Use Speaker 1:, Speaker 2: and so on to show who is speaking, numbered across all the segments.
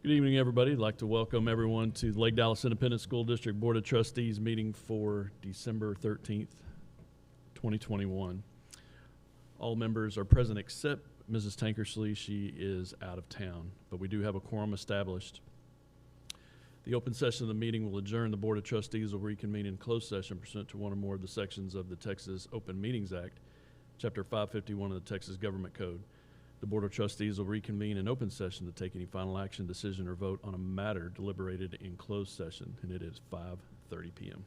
Speaker 1: Good evening, everybody. I'd like to welcome everyone to the Lake Dallas Independent School District Board of Trustees meeting for December 13th, 2021. All members are present except Mrs. Tankersley. She is out of town, but we do have a quorum established. The open session of the meeting will adjourn. The Board of Trustees will reconvene in closed session pursuant to one or more of the sections of the Texas Open Meetings Act, Chapter 551 of the Texas Government Code. The Board of Trustees will reconvene in open session to take any final action, decision, or vote on a matter deliberated in closed session, and it is 5:30 p.m.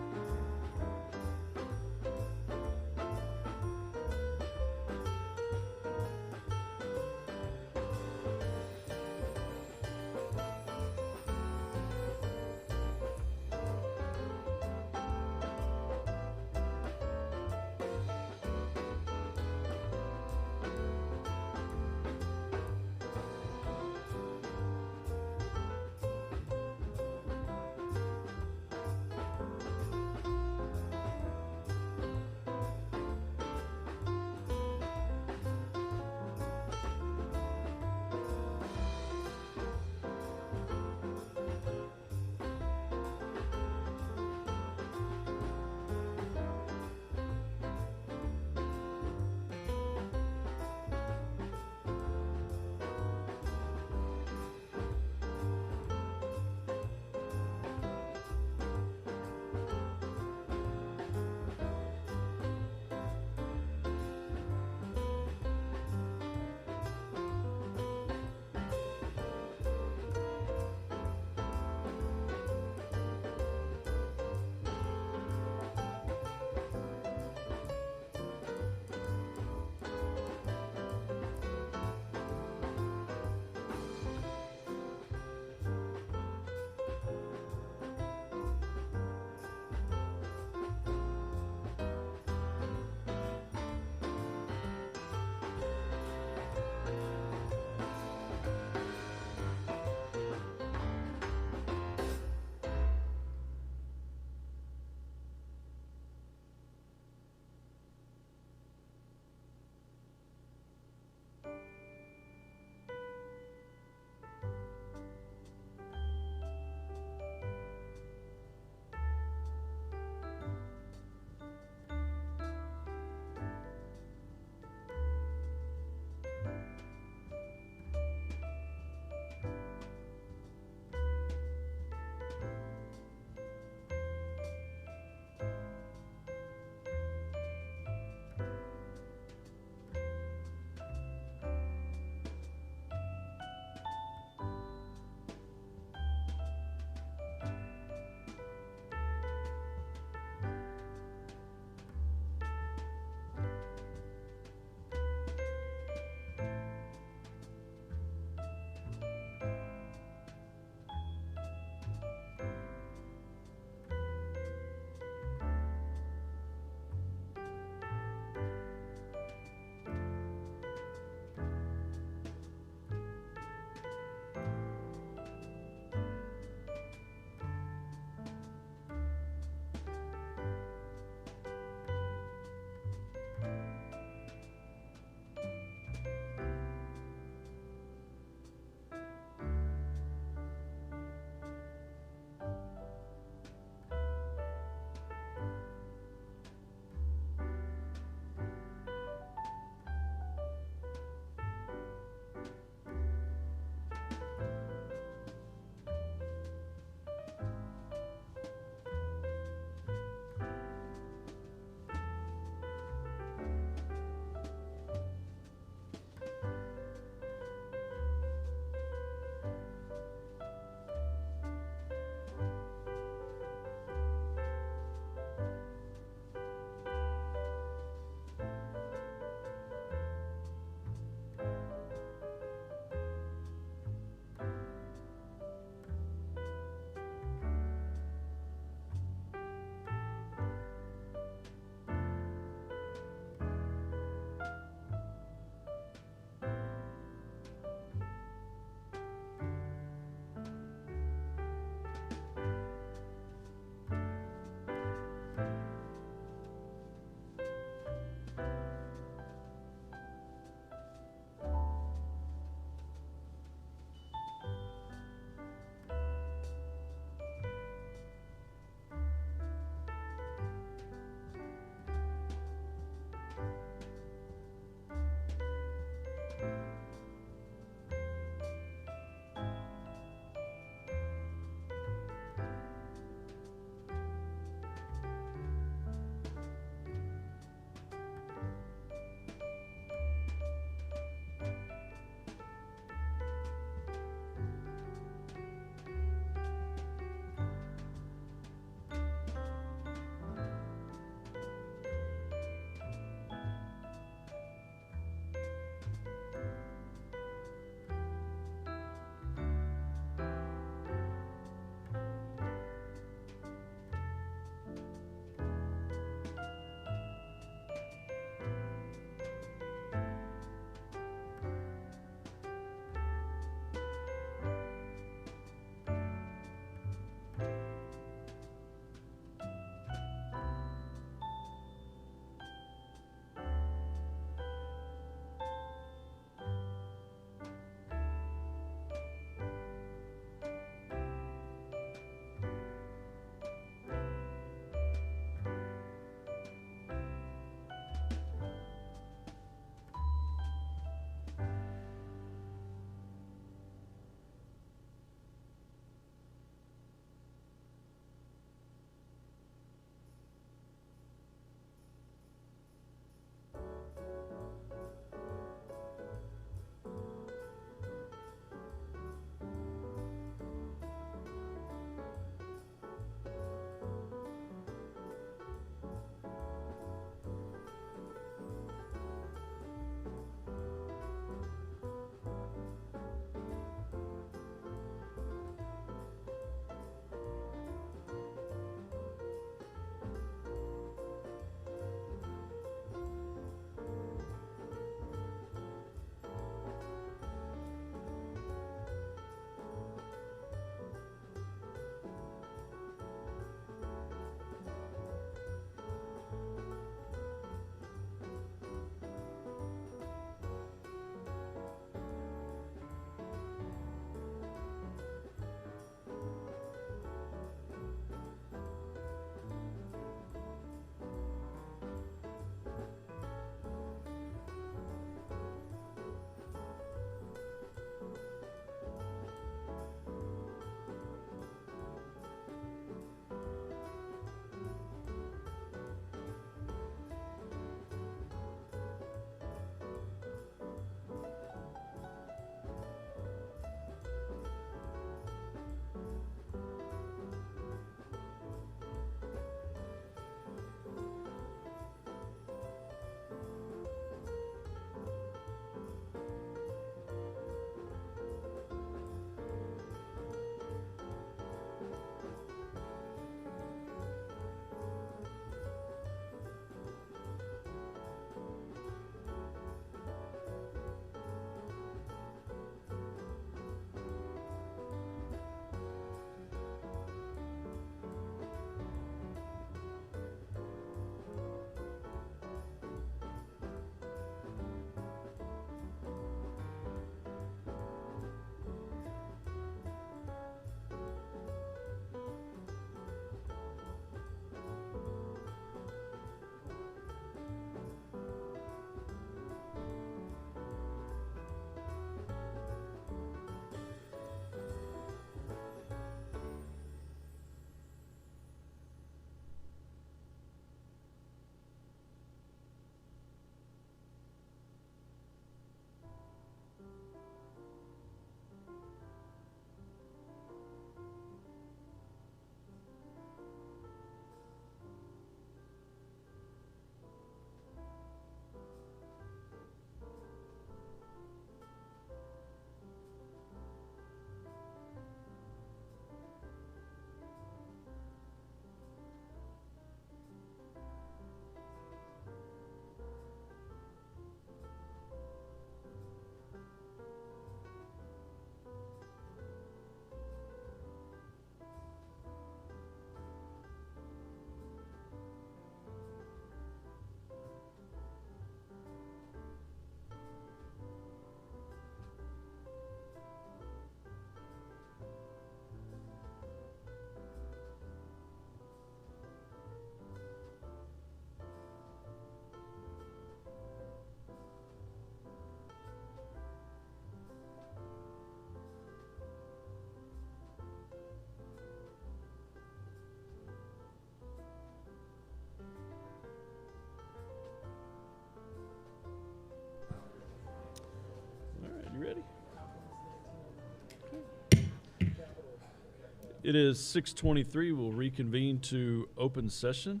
Speaker 1: It is 6:23. We'll reconvene to open session.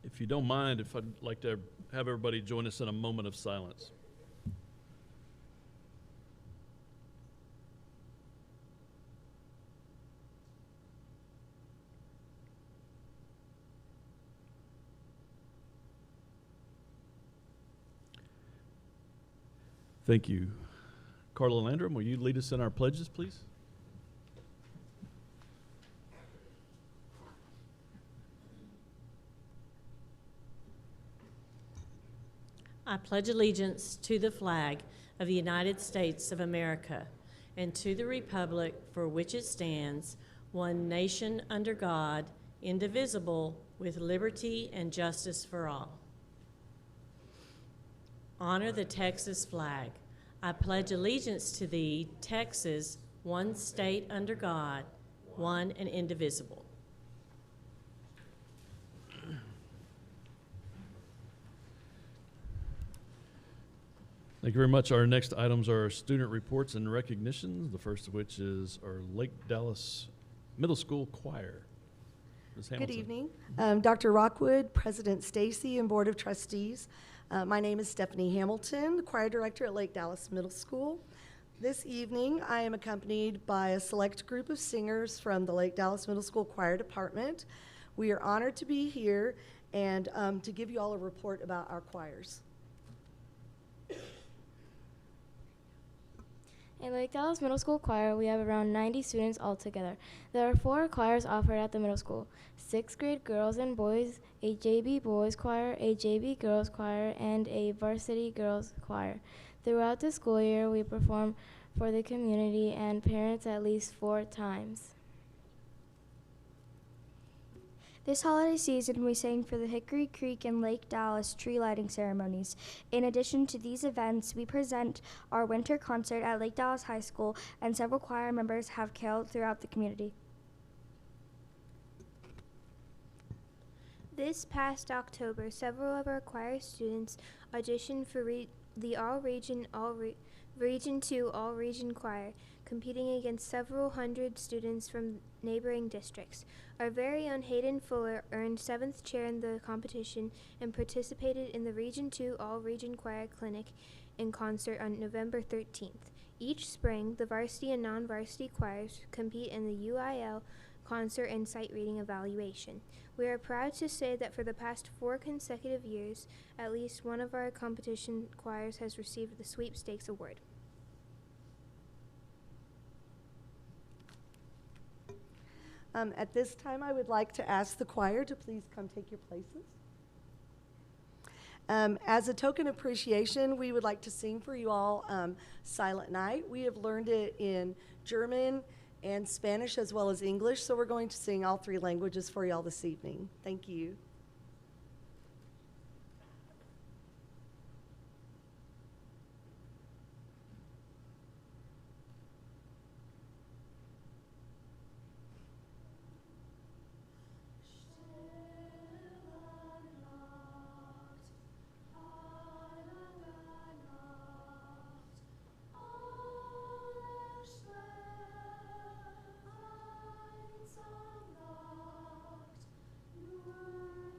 Speaker 1: If you don't mind, if I'd like to have everybody join us in a moment of silence. Thank you. Carla Landrum, will you lead us in our pledges, please?
Speaker 2: I pledge allegiance to the flag of the United States of America and to the republic for which it stands, one nation under God, indivisible, with liberty and justice for all. Honor the Texas flag. I pledge allegiance to thee, Texas, one state under God, one and indivisible.
Speaker 1: Thank you very much. Our next items are student reports and recognitions, the first of which is our Lake Dallas Middle School Choir. Ms. Hamilton.
Speaker 3: Good evening. Dr. Rockwood, President Stacy, and Board of Trustees. My name is Stephanie Hamilton, the choir director at Lake Dallas Middle School. This evening, I am accompanied by a select group of singers from the Lake Dallas Middle School Choir Department. We are honored to be here and to give you all a report about our choirs.
Speaker 4: In Lake Dallas Middle School Choir, we have around 90 students altogether. There are 4 choirs offered at the middle school: 6th grade girls and boys, a JV boys choir, a JV girls choir, and a varsity girls choir. Throughout the school year, we perform for the community and parents at least 4 times.
Speaker 5: This holiday season, we sang for the Hickory Creek and Lake Dallas tree lighting ceremonies. In addition to these events, we present our winter concert at Lake Dallas High School, and several choir members have caroled throughout the community.
Speaker 6: This past October, several of our choir students auditioned for the Region 2 All-Region Choir, competing against several hundred students from neighboring districts. Our very own Hayden Fuller earned 7th chair in the competition and participated in the Region 2 All-Region Choir Clinic in concert on November 13th. Each spring, the varsity and non-varsity choirs compete in the UIL concert and sight reading evaluation. We are proud to say that for the past 4 consecutive years, at least one of our competition choirs has received the Sweepstakes Award.
Speaker 3: At this time, I would like to ask the choir to please come take your places. As a token of appreciation, we would like to sing for you all Silent Night. We have learned it in German and Spanish as well as English, so we're going to sing all 3 languages for you all this evening. Thank you.
Speaker 7: Nur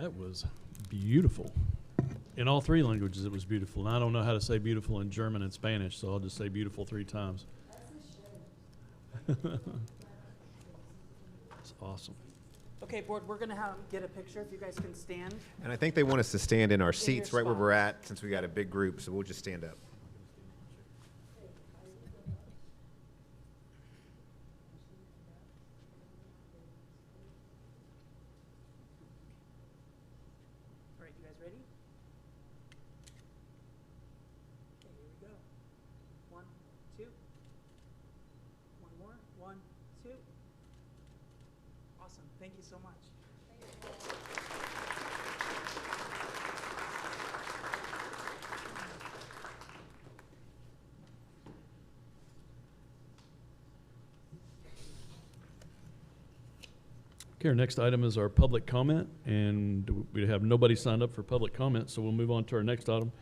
Speaker 1: That was beautiful. In all three languages, it was beautiful. And I don't know how to say beautiful in German and Spanish, so I'll just say beautiful 3 times. That's awesome.
Speaker 7: Okay, board, we're going to get a picture if you guys can stand.
Speaker 8: And I think they want us to stand in our seats
Speaker 7: your
Speaker 8: right where we're
Speaker 7: spots.
Speaker 8: at, since we got a big group, so we'll just stand up.
Speaker 7: All right, you guys ready? Okay, here we go. 1, 2. One more. 1, 2. Awesome. Thank you so much.
Speaker 1: Okay, our next item is our public comment, and we have nobody signed up for public comment, so we'll move on to our next item,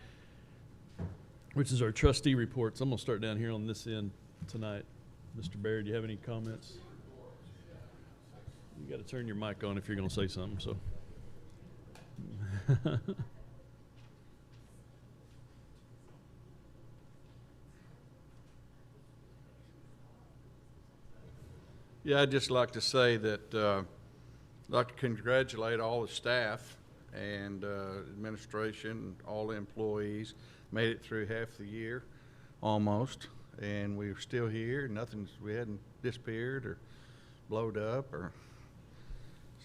Speaker 1: which is our trustee reports. I'm going to start down here on this end tonight. Mr. Baird, do you have any comments? You got to turn your mic on if you're going to say something, so.
Speaker 9: Yeah, I'd just like to say that I'd like to congratulate all the staff and administration, all the employees. Made it through half the year, almost, and we're still here. We hadn't disappeared or blowed up, or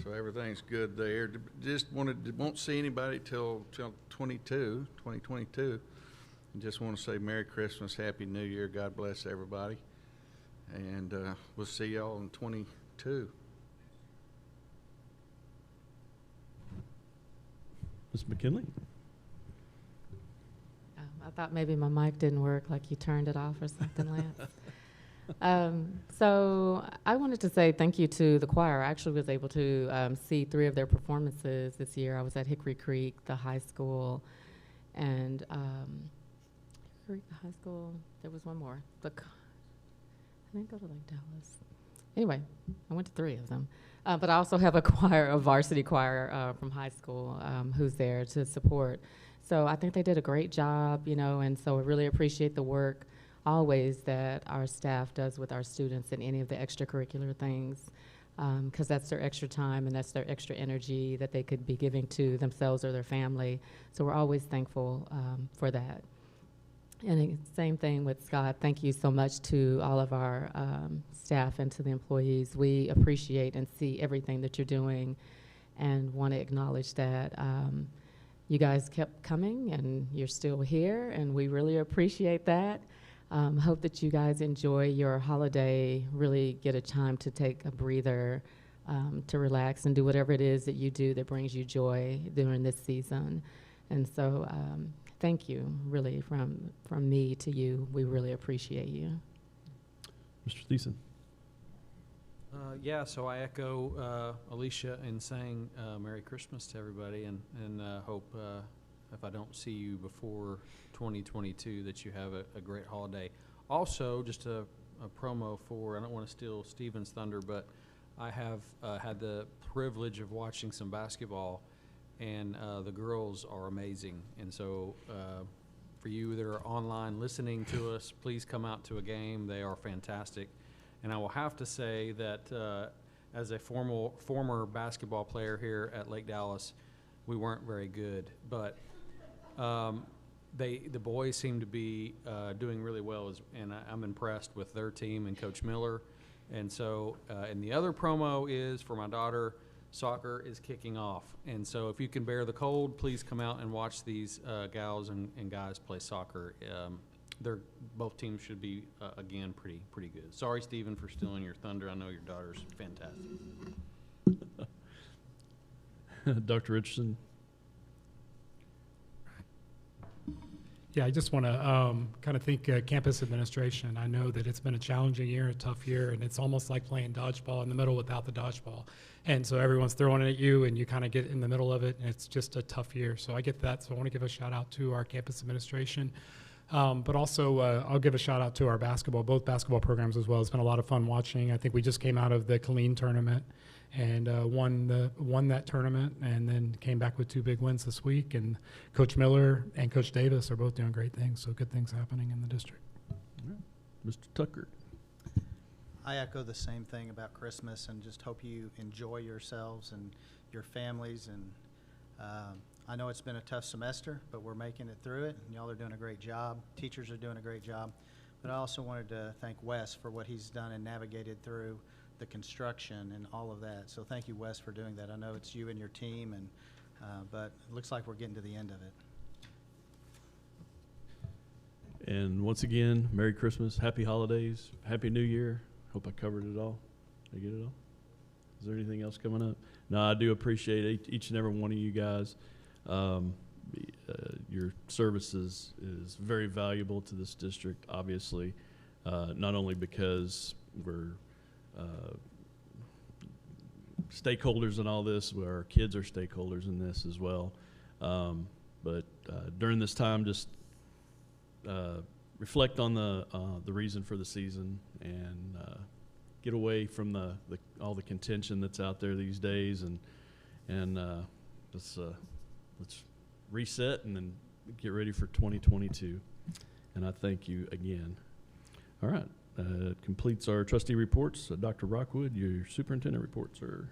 Speaker 9: so everything's good there. Just won't see anybody till 2022. And just want to say Merry Christmas, Happy New Year, God bless everybody. And we'll see y'all in 22.
Speaker 1: Ms. McKinley?
Speaker 10: I thought maybe my mic didn't work, like you turned it off or something, Lance. So I wanted to say thank you to the choir. I actually was able to see 3 of their performances this year. I was at Hickory Creek, the high school, and Hickory High School, there was one more. I didn't go to Lake Dallas. Anyway, I went to 3 of them. But I also have a choir, a varsity choir from high school who's there to support. So I think they did a great job, you know, and so I really appreciate the work always that our staff does with our students in any of the extracurricular things, because that's their extra time and that's their extra energy that they could be giving to themselves or their family. So we're always thankful for that. And same thing with Scott. Thank you so much to all of our staff and to the employees. We appreciate and see everything that you're doing and want to acknowledge that you guys kept coming and you're still here, and we really appreciate that. Hope that you guys enjoy your holiday, really get a time to take a breather, to relax and do whatever it is that you do that brings you joy during this season. And so thank you, really, from me to you. We really appreciate you.
Speaker 1: Mr. Thiessen?
Speaker 11: Yeah, so I echo Alicia in saying Merry Christmas to everybody, and hope if I don't see you before 2022 that you have a great holiday. Also, just a promo for, I don't want to steal Steven's thunder, but I have had the privilege of watching some basketball, and the girls are amazing. And so for you that are online listening to us, please come out to a game. They are fantastic. And I will have to say that as a former basketball player here at Lake Dallas, we weren't very good. But the boys seem to be doing really well, and I'm impressed with their team and Coach Miller. And so, and the other promo is for my daughter. Soccer is kicking off, and so if you can bear the cold, please come out and watch these gals and guys play soccer. Both teams should be again pretty good. Sorry, Stephen, for stealing your thunder. I know your daughter's fantastic.
Speaker 1: Dr. Richardson?
Speaker 12: Yeah, I just want to kind of think campus administration. I know that it's been a challenging year, a tough year, and it's almost like playing dodgeball in the middle without the dodgeball. And so everyone's throwing it at you, and you kind of get in the middle of it, and it's just a tough year. So I get that. So I want to give a shout out to our campus administration. But also, I'll give a shout out to our both basketball programs as well. It's been a lot of fun watching. I think we just came out of the Colleen tournament and won that tournament, and then came back with 2 big wins this week. And Coach Miller and Coach Davis are both doing great things, so good things happening in the district.
Speaker 1: All right. Mr. Tucker.
Speaker 13: I echo the same thing about Christmas, and just hope you enjoy yourselves and your families. And I know it's been a tough semester, but we're making it through it, and y'all are doing a great job. Teachers are doing a great job. But I also wanted to thank Wes for what he's done and navigated through the construction and all of that. So thank you, Wes, for doing that. I know it's you and your team, and but it looks like we're getting to the end of it.
Speaker 1: And once again, Merry Christmas, Happy Holidays, Happy New Year. Hope I covered it all. Did I get it all? Is there anything else coming up? No, I do appreciate each and every one of you guys. Your services is very valuable to this district, obviously, not only because we're stakeholders in all this, our kids are stakeholders in this as well. But during this time, just reflect on the reason for the season and get away from all the contention that's out there these days, and let's reset and then get ready for 2022. And I thank you again. All right. Completes our trustee reports. Dr. Rockwood, your superintendent reports are.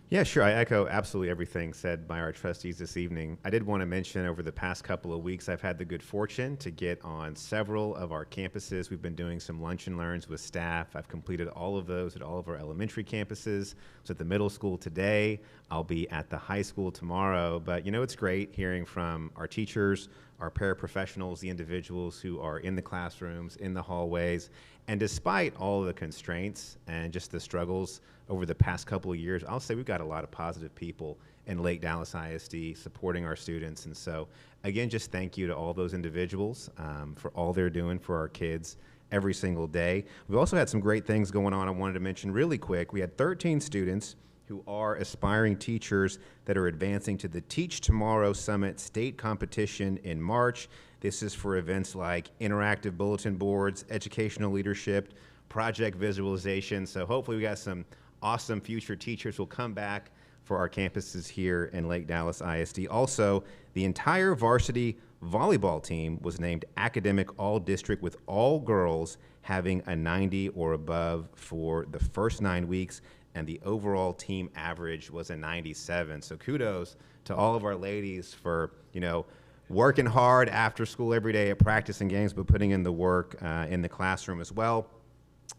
Speaker 8: Yeah, sure. I echo absolutely everything said by our trustees this evening. I did want to mention over the past couple of weeks, I've had the good fortune to get on several of our campuses. We've been doing some lunch and learns with staff. I've completed all of those at all of our elementary campuses. So at the middle school today, I'll be at the high school tomorrow. But you know, it's great hearing from our teachers, our paraprofessionals, the individuals who are in the classrooms, in the hallways. And despite all of the constraints and just the struggles over the past couple of years, I'll say we've got a lot of positive people in Lake Dallas ISD supporting our students. And so, again, just thank you to all those individuals for all they're doing for our kids every single day. We've also had some great things going on I wanted to mention really quick. We had 13 students who are aspiring teachers that are advancing to the Teach Tomorrow Summit state competition in March. This is for events like interactive bulletin boards, educational leadership, project visualization. So hopefully we got some awesome future teachers who will come back for our campuses here in Lake Dallas ISD. Also, the entire varsity volleyball team was named Academic All-District, with all girls having a 90 or above for the first 9 weeks, and the overall team average was a 97. So kudos to all of our ladies for, you know, working hard after school every day at practice and games, but putting in the work in the classroom as well.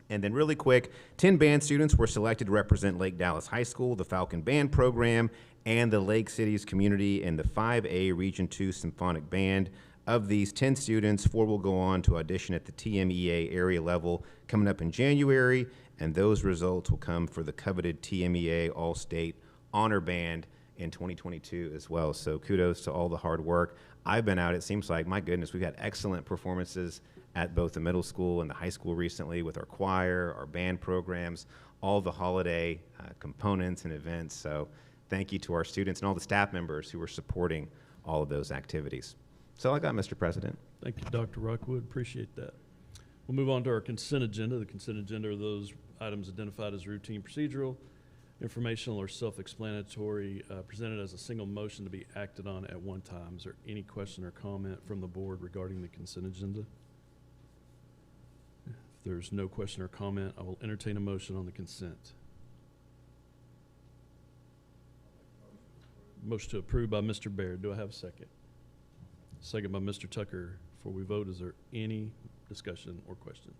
Speaker 8: And then really quick, 10 band students were selected to represent Lake Dallas High School, the Falcon Band Program, and the Lake Cities community in the 5A Region 2 Symphonic Band. Of these 10 students, 4 will go on to audition at the TMEA area level coming up in January, and those results will come for the coveted TMEA All-State Honor Band in 2022 as well. So kudos to all the hard work. I've been out, it seems like, my goodness, we've had excellent performances at both the middle school and the high school recently with our choir, our band programs, all the holiday components and events. So thank you to our students and all the staff members who are supporting all of those activities. So I got, Mr. President.
Speaker 1: Thank you, Dr. Rockwood. Appreciate that. We'll move on to our consent agenda. The consent agenda are those items identified as routine procedural, informational, or self-explanatory, presented as a single motion to be acted on at one time. Is there any question or comment from the board regarding the consent agenda? If there's no question or comment, I will entertain a motion on the consent. Motion to approve by Mr. Baird. Do I have a second? Second by Mr. Tucker. Before we vote, is there any discussion or question?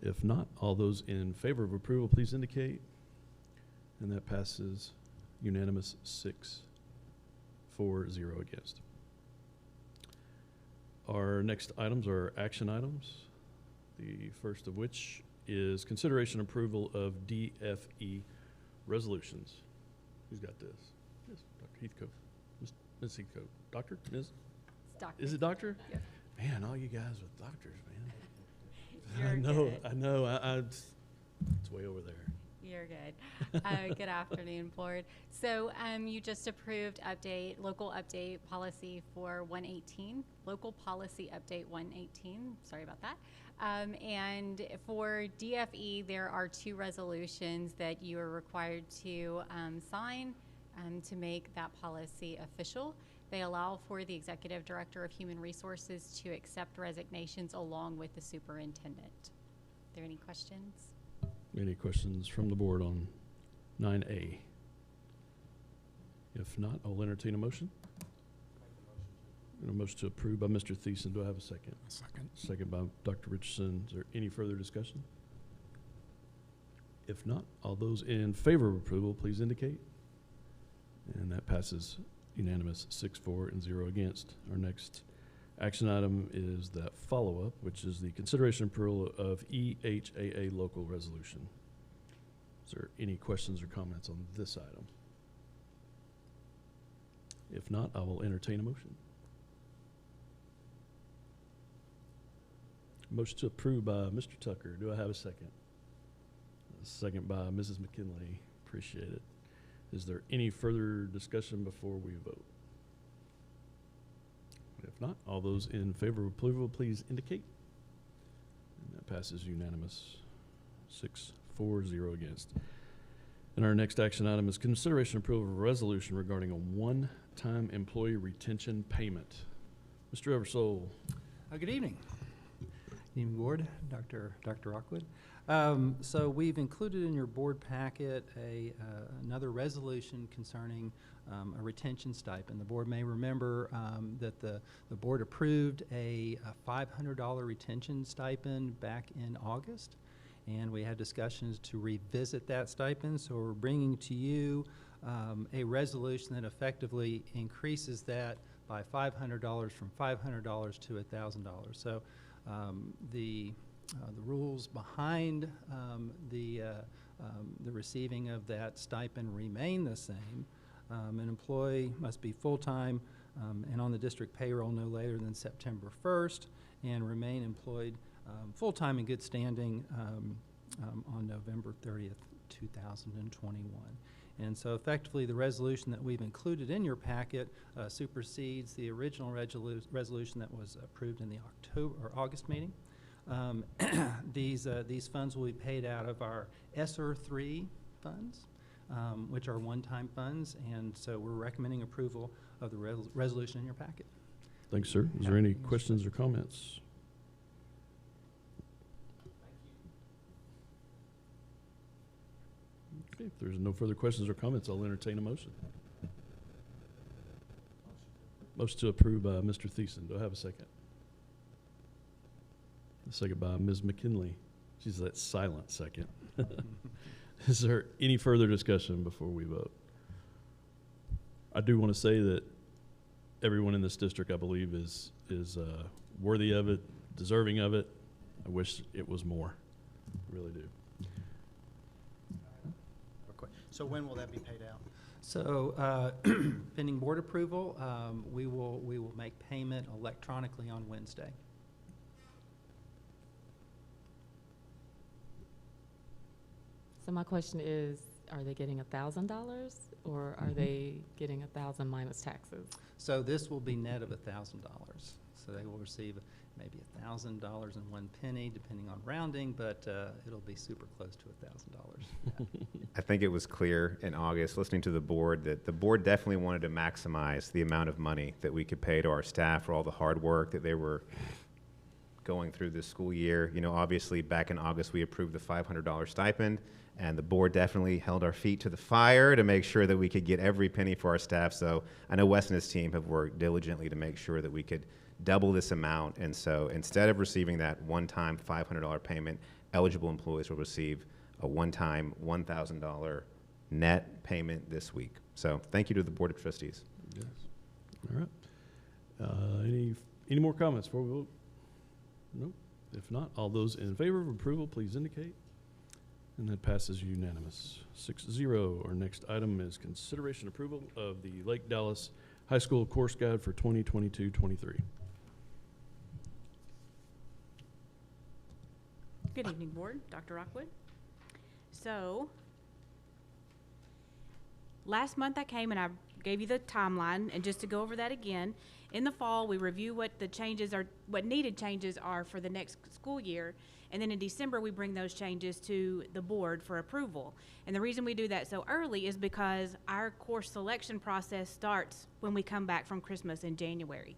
Speaker 1: If not, all those in favor of approval, please indicate. And that passes unanimous 6-4-0 against. Our next items are action items. The first of which is consideration approval of DFE resolutions. Who's got this? Yes, Dr. Heathcote. Ms. Heathcote. Doctor? Ms.?
Speaker 14: Doctor.
Speaker 1: Is it doctor?
Speaker 14: Yes.
Speaker 1: Man, all you guys with doctors, man. I know. It's way over there.
Speaker 14: You're good. Good afternoon, board. So you just approved local update policy for 118, local policy update 118. Sorry about that. And for DFE, there are 2 resolutions that you are required to sign to make that policy official. They allow for the Executive Director of Human Resources to accept resignations along with the superintendent. Are there any questions?
Speaker 1: Any questions from the board on 9A? If not, I'll entertain a motion. And a motion to approve by Mr. Thiessen. Do I have a second?
Speaker 12: A second.
Speaker 1: Second by Dr. Richardson. Is there any further discussion? If not, all those in favor of approval, please indicate. And that passes unanimous, 6-4 and 0 against. Our next action item is that follow-up, which is the consideration and approval of EHAA local resolution. Is there any questions or comments on this item? If not, I will entertain a motion. Motion to approve by Mr. Tucker. Do I have a second? A second by Mrs. McKinley. Appreciate it. Is there any further discussion before we vote? If not, all those in favor of approval, please indicate. And that passes unanimous, 6-4-0 against. And our next action item is consideration and approval of a resolution regarding a one-time employee retention payment. Mr. Eversole.
Speaker 11: Good evening. Evening, board. Dr. Rockwood. So we've included in your board packet another resolution concerning a retention stipend. The board may remember that the board approved a $500 retention stipend back in August, and we had discussions to revisit that stipend. So we're bringing to you a resolution that effectively increases that by $500 from $500 to $1,000. So the rules behind the receiving of that stipend remain the same. An employee must be full-time and on the district payroll no later than September 1st and remain employed full-time in good standing on November 30th, 2021. And so effectively the resolution that we've included in your packet supersedes the original resolution that was approved in the August meeting. These funds will be paid out of our ESSER 3 funds, which are one-time funds, and so we're recommending approval of the resolution in your packet.
Speaker 1: Thanks, sir. Is there any questions or comments? Okay, if there's no further questions or comments, I'll entertain a motion. Motion to approve by Mr. Thiessen. Do I have a second? A second by Ms. McKinley. She's that silent second. Is there any further discussion before we vote? I do want to say that everyone in this district, I believe, is worthy of it, deserving of it. I wish it was more. I really do.
Speaker 13: So when will that be paid out?
Speaker 11: So pending board approval, we will make payment electronically on Wednesday.
Speaker 10: So my question is, are they getting $1,000 or are they getting $1,000 minus taxes?
Speaker 11: So this will be net of $1,000. So they will receive maybe $1,000 and 1 penny, depending on rounding, but it'll be super close to $1,000.
Speaker 8: I think it was clear in August, listening to the board, that the board definitely wanted to maximize the amount of money that we could pay to our staff for all the hard work that they were going through this school year. You know, obviously back in August we approved the $500 stipend, and the board definitely held our feet to the fire to make sure that we could get every penny for our staff. So I know Wes and his team have worked diligently to make sure that we could double this amount. And so instead of receiving that one-time $500 payment, eligible employees will receive a one-time $1,000 net payment this week. So thank you to the Board of Trustees.
Speaker 1: Yes. All right. Any more comments before we vote? Nope. If not, all those in favor of approval, please indicate. And that passes unanimous, 6-0. Our next item is consideration approval of the Lake Dallas High School Course Guide for 2022-23.
Speaker 14: Good evening, board. Dr. Rockwood. So
Speaker 15: last month I came and I gave you the timeline, and just to go over that again, in the fall, we review what the changes are, what needed changes are for the next school year, and then in December, we bring those changes to the board for approval. And the reason we do that so early is because our course selection process starts when we come back from Christmas in January.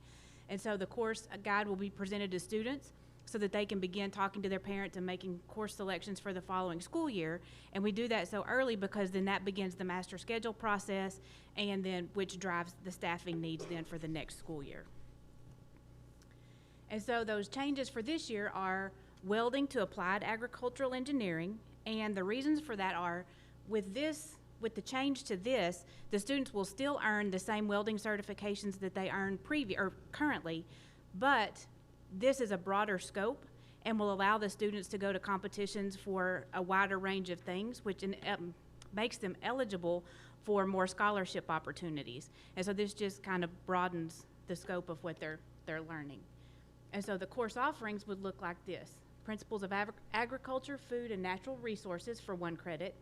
Speaker 15: And so the course guide will be presented to students so that they can begin talking to their parents and making course selections for the following school year. And we do that so early because then that begins the master schedule process, and then which drives the staffing needs then for the next school year. And so those changes for this year are welding to applied agricultural engineering, and the reasons for that are with the change to this, the students will still earn the same welding certifications that they earn currently, but this is a broader scope and will allow the students to go to competitions for a wider range of things, which makes them eligible for more scholarship opportunities. And so this just kind of broadens the scope of what they're learning. And so the course offerings would look like this: Principles of Agriculture, Food, and Natural Resources for 1 credit,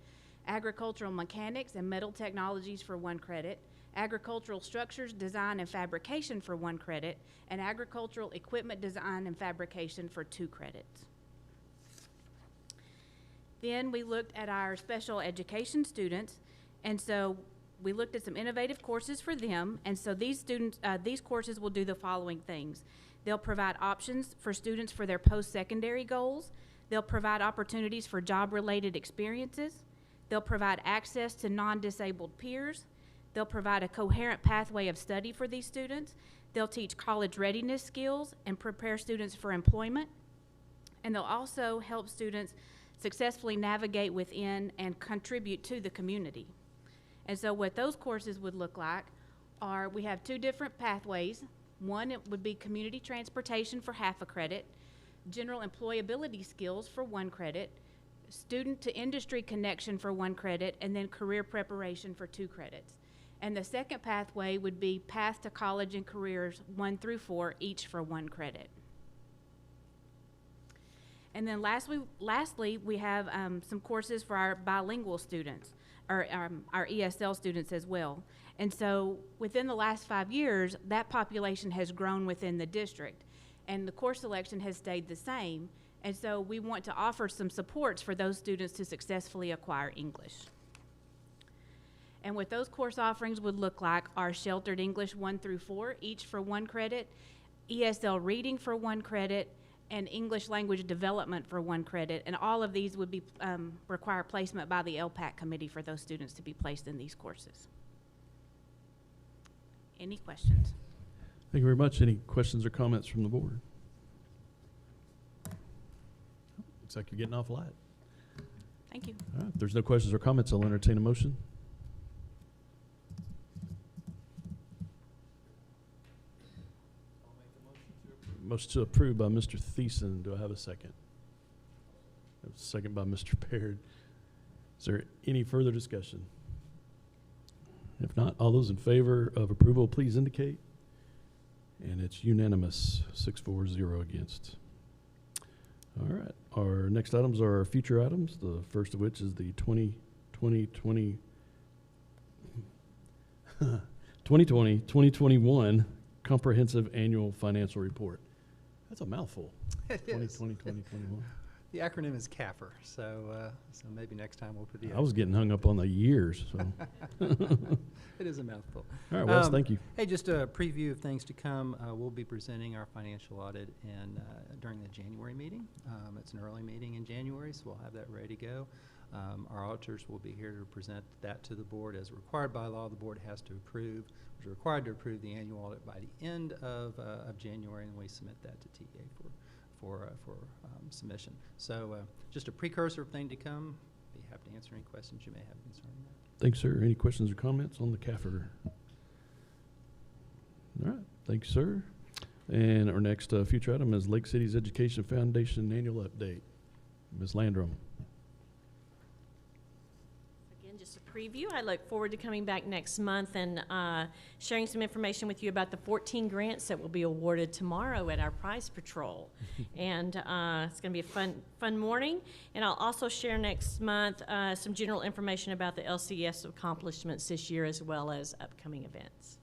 Speaker 15: Agricultural Mechanics and Metal Technologies for 1 credit, Agricultural Structures, Design, and Fabrication for 1 credit, and Agricultural Equipment Design and Fabrication for 2 credits. Then we looked at our special education students, and so we looked at some innovative courses for them, and so these courses will do the following things. They'll provide options for students for their post-secondary goals. They'll provide opportunities for job-related experiences. They'll provide access to non-disabled peers. They'll provide a coherent pathway of study for these students. They'll teach college readiness skills and prepare students for employment. And they'll also help students successfully navigate within and contribute to the community. And so what those courses would look like are, we have 2 different pathways. One, it would be community transportation for 1/2 a credit, general employability skills for 1 credit, student to industry connection for 1 credit, and then career preparation for 2 credits. And the second pathway would be path to college and careers 1 through 4, each for 1 credit. And then lastly, we have some courses for our bilingual students, or our ESL students as well. And so within the last 5 years, that population has grown within the district, and the course selection has stayed the same. And so we want to offer some supports for those students to successfully acquire English. And what those course offerings would look like are Sheltered English 1 through 4, each for 1 credit, ESL Reading for 1 credit, and English Language Development for 1 credit. And all of these would be require placement by the LPAC committee for those students to be placed in these courses. Any questions?
Speaker 1: Thank you very much. Any questions or comments from the board? Looks like you're getting off light.
Speaker 15: Thank you.
Speaker 1: All right, if there's no questions or comments, I'll entertain a motion. Motion to approve by Mr. Thiessen. Do I have a second? I have a second by Mr. Baird. Is there any further discussion? If not, all those in favor of approval, please indicate. And it's unanimous, 6-4-0 against. All right, our next items are our future items, the first of which is the 2020-2021 Comprehensive Annual Financial Report. That's a mouthful.
Speaker 16: It is.
Speaker 1: 2020-2021.
Speaker 16: The acronym is CAFR, so maybe next time we'll put the.
Speaker 1: I was getting hung up on the years. So.
Speaker 16: It is a mouthful.
Speaker 1: All right, Wes, thank you.
Speaker 16: Hey, just a preview of things to come. We'll be presenting our financial audit during the January meeting. It's an early meeting in January, so we'll have that ready to go. Our auditors will be here to present that to the board as required by law. The board has to approve, is required to approve the annual audit by the end of January, and we submit that to TA for submission. So just a precursor thing to come. Be happy to answer any questions you may have concerning that.
Speaker 1: Thanks, sir. Any questions or comments on the CAFR? All right, thanks, sir. And our next future item is Lake City's Education Foundation Annual Update. Ms. Landrum.
Speaker 2: just a preview. I look forward to coming back next month and sharing some information with you about the 14 grants that will be awarded tomorrow at our prize patrol. And it's going to be a fun morning. And I'll also share next month some general information about the LCS accomplishments this year as well as upcoming events.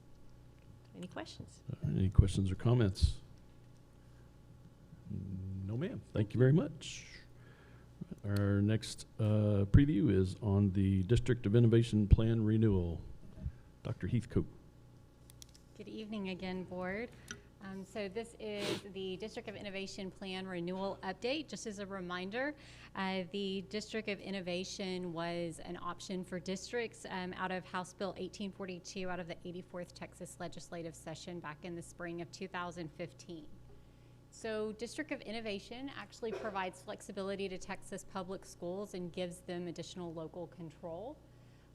Speaker 2: Any questions?
Speaker 1: Any questions or comments? No, ma'am. Thank you very much. Our next preview is on the District of Innovation Plan Renewal. Dr. Heathcote.
Speaker 14: Good evening again, Board. So this is the District of Innovation Plan Renewal Update. Just as a reminder, the District of Innovation was an option for districts out of House Bill 1842 out of the 84th Texas Legislative Session back in the spring of 2015. So District of Innovation actually provides flexibility to Texas public schools and gives them additional local control.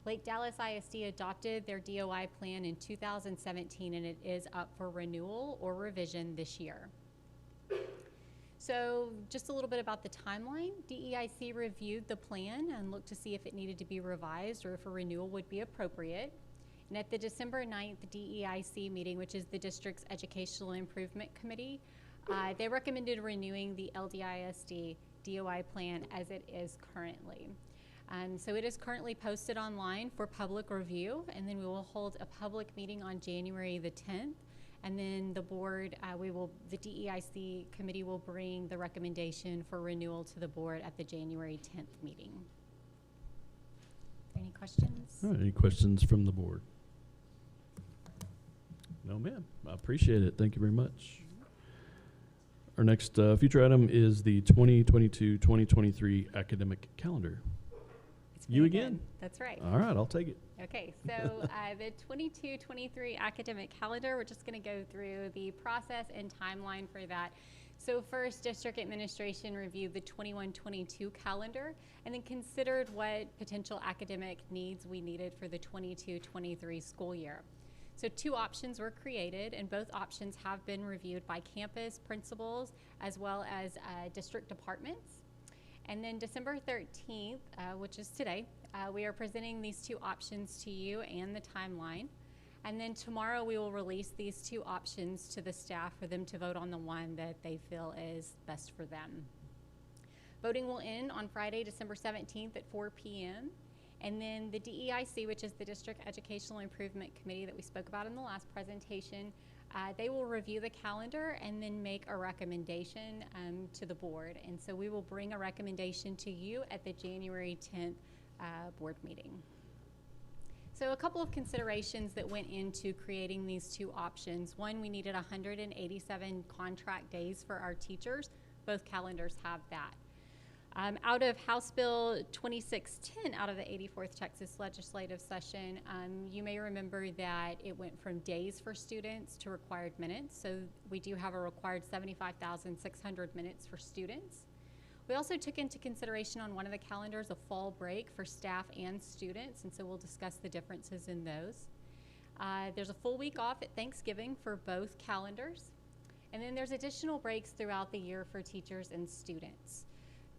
Speaker 14: Lake Dallas ISD adopted their DOI plan in 2017, and it is up for renewal or revision this year. So just a little bit about the timeline. DEIC reviewed the plan and looked to see if it needed to be revised or if a renewal would be appropriate. And at the December 9th DEIC meeting, which is the district's Educational Improvement Committee, they recommended renewing the LDISD DOI plan as it is currently. So it is currently posted online for public review, and then we will hold a public meeting on January the 10th, and then the board, the DEIC committee will bring the recommendation for renewal to the board at the January 10th meeting. Any questions?
Speaker 1: All right, any questions from the board? No, ma'am. I appreciate it. Thank you very much. Our next future item is the 2022-2023 academic calendar. You again?
Speaker 14: Good. That's right.
Speaker 1: All right, I'll take it.
Speaker 14: Okay, so the 22-23 academic calendar, we're just going to go through the process and timeline for that. So first, district administration reviewed the 21-22 calendar and then considered what potential academic needs we needed for the 22-23 school year. So two options were created, and both options have been reviewed by campus principals as well as district departments. And then December 13th, which is today, we are presenting these two options to you and the timeline. And then tomorrow we will release these two options to the staff for them to vote on the one that they feel is best for them. Voting will end on Friday, December 17th at 4 p.m. And then the DEIC, which is the District Educational Improvement Committee that we spoke about in the last presentation, they will review the calendar and then make a recommendation to the board. And so we will bring a recommendation to you at the January 10th board meeting. So a couple of considerations that went into creating these two options. One, we needed 187 contract days for our teachers. Both calendars have that. Out of House Bill 2610 out of the 84th Texas Legislative Session, you may remember that it went from days for students to required minutes. So we do have a required 75,600 minutes for students. We also took into consideration on one of the calendars a fall break for staff and students, and so we'll discuss the differences in those. There's a full week off at Thanksgiving for both calendars. And then there's additional breaks throughout the year for teachers and students.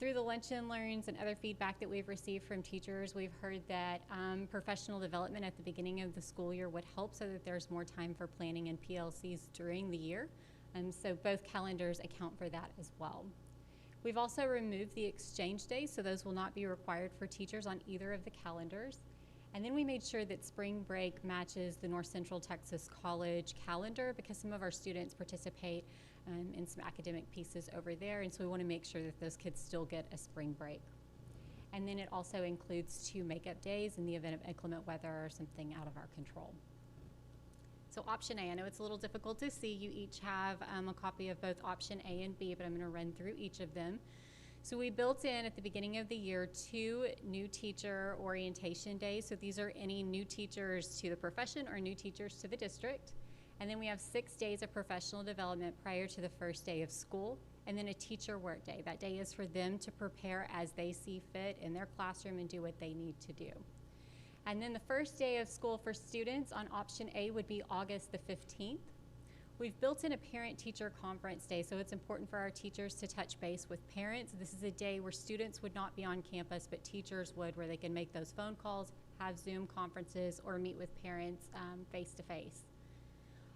Speaker 14: Through the lunch and learns and other feedback that we've received from teachers, we've heard that professional development at the beginning of the school year would help so that there's more time for planning and PLCs during the year. So both calendars account for that as well. We've also removed the exchange days, so those will not be required for teachers on either of the calendars. And then we made sure that spring break matches the North Central Texas College calendar because some of our students participate in some academic pieces over there, and so we want to make sure that those kids still get a spring break. And then it also includes 2 makeup days in the event of inclement weather or something out of our control. So option A, I know it's a little difficult to see. You each have a copy of both option A and B, but I'm going to run through each of them. So we built in at the beginning of the year 2 new teacher orientation days. So these are any new teachers to the profession or new teachers to the district. And then we have 6 days of professional development prior to the first day of school, and then a teacher work day. That day is for them to prepare as they see fit in their classroom and do what they need to do. And then the first day of school for students on option A would be August the 15th. We've built in a parent-teacher conference day, so it's important for our teachers to touch base with parents. This is a day where students would not be on campus, but teachers would, where they can make those phone calls, have Zoom conferences or meet with parents face-to-face.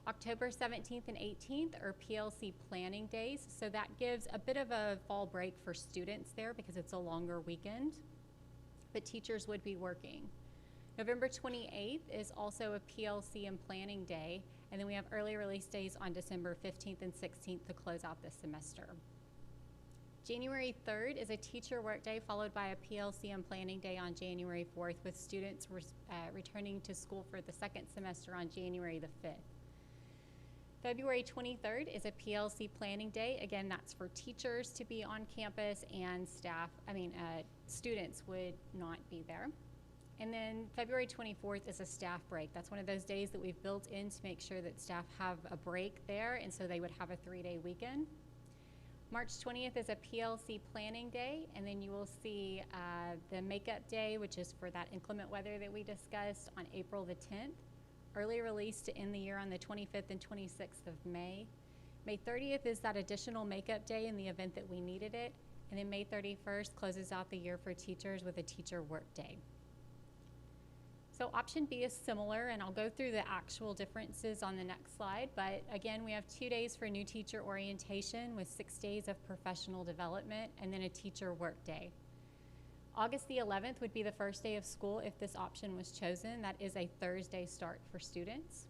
Speaker 14: October 17th and 18th are PLC planning days, so that gives a bit of a fall break for students there because it's a longer weekend, but teachers would be working. November 28th is also a PLC and planning day, and then we have early release days on December 15th and 16th to close out this semester. January 3rd is a teacher work day followed by a PLC and planning day on January 4th, with students returning to school for the second semester on January the 5th. February 23rd is a PLC planning day. Again, that's for teachers to be on campus, and students would not be there. And then February 24th is a staff break. That's one of those days that we've built in to make sure that staff have a break there, and so they would have a 3-day weekend. March 20th is a PLC planning day, and then you will see the makeup day, which is for that inclement weather that we discussed, on April the 10th. Early release to end the year on the 25th and 26th of May. May 30th is that additional makeup day in the event that we needed it. And then May 31st closes out the year for teachers with a teacher work day. So option B is similar, and I'll go through the actual differences on the next slide. But again, we have 2 days for new teacher orientation with 6 days of professional development, and then a teacher work day. August the 11th would be the first day of school if this option was chosen. That is a Thursday start for students.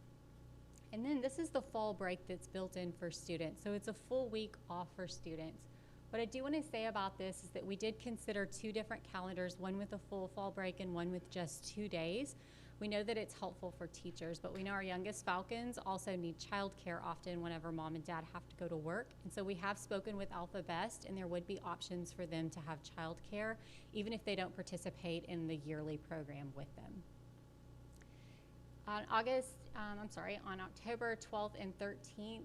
Speaker 14: And then this is the fall break that's built in for students. So it's a full week off for students. What I do want to say about this is that we did consider 2 different calendars, one with a full fall break and one with just 2 days. We know that it's helpful for teachers, but we know our youngest Falcons also need childcare often whenever mom and dad have to go to work. And so we have spoken with Alpha Best, and there would be options for them to have childcare, even if they don't participate in the yearly program with them. On October 12th and 13th,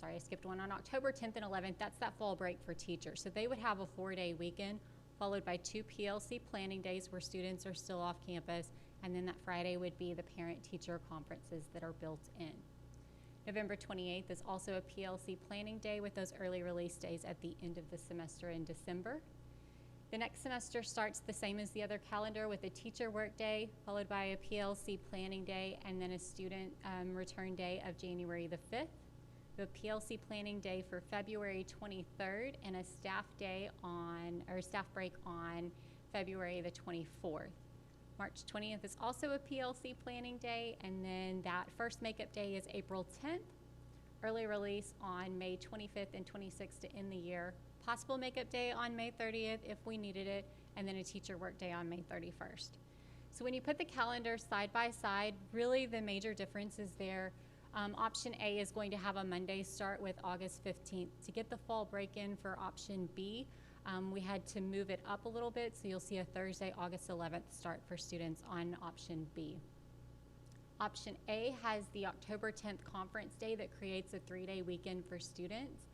Speaker 14: I skipped one. On October 10th and 11th, that's that fall break for teachers. So they would have a 4-day weekend, followed by 2 PLC planning days where students are still off campus, and then that Friday would be the parent-teacher conferences that are built in. November 28th is also a PLC planning day with those early release days at the end of the semester in December. The next semester starts the same as the other calendar with a teacher work day, followed by a PLC planning day, and then a student return day of January the 5th. The PLC planning day for February 23rd, and a staff break on February the 24th. March 20th is also a PLC planning day, and then that first makeup day is April 10th. Early release on May 25th and 26th to end the year. Possible makeup day on May 30th if we needed it, and then a teacher work day on May 31st. So when you put the calendar side by side, really the major difference is there. Option A is going to have a Monday start with August 15th. To get the fall break in for option B, we had to move it up a little bit, so you'll see a Thursday, August 11th start for students on option B. Option A has the October 10th conference day that creates a 3-day weekend for students.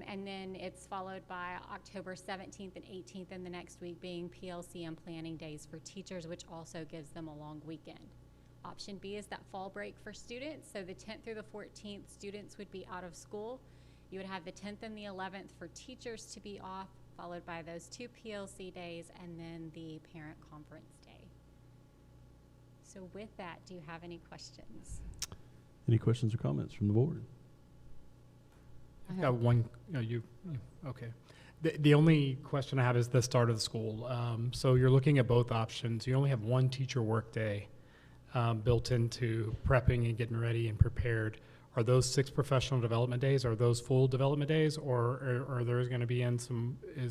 Speaker 14: And then it's followed by October 17th and 18th, and the next week being PLC and planning days for teachers, which also gives them a long weekend. Option B is that fall break for students. So the 10th through the 14th, students would be out of school. You would have the 10th and the 11th for teachers to be off, followed by those 2 PLC days, and then the parent conference day. So with that, do you have any questions?
Speaker 1: Any questions or comments from the board?
Speaker 12: I've got one. Okay. The only question I have is the start of the school. So you're looking at both options. You only have 1 teacher work day built into prepping and getting ready and prepared. Are those 6 professional development days? Are those full development days, or are there going to be is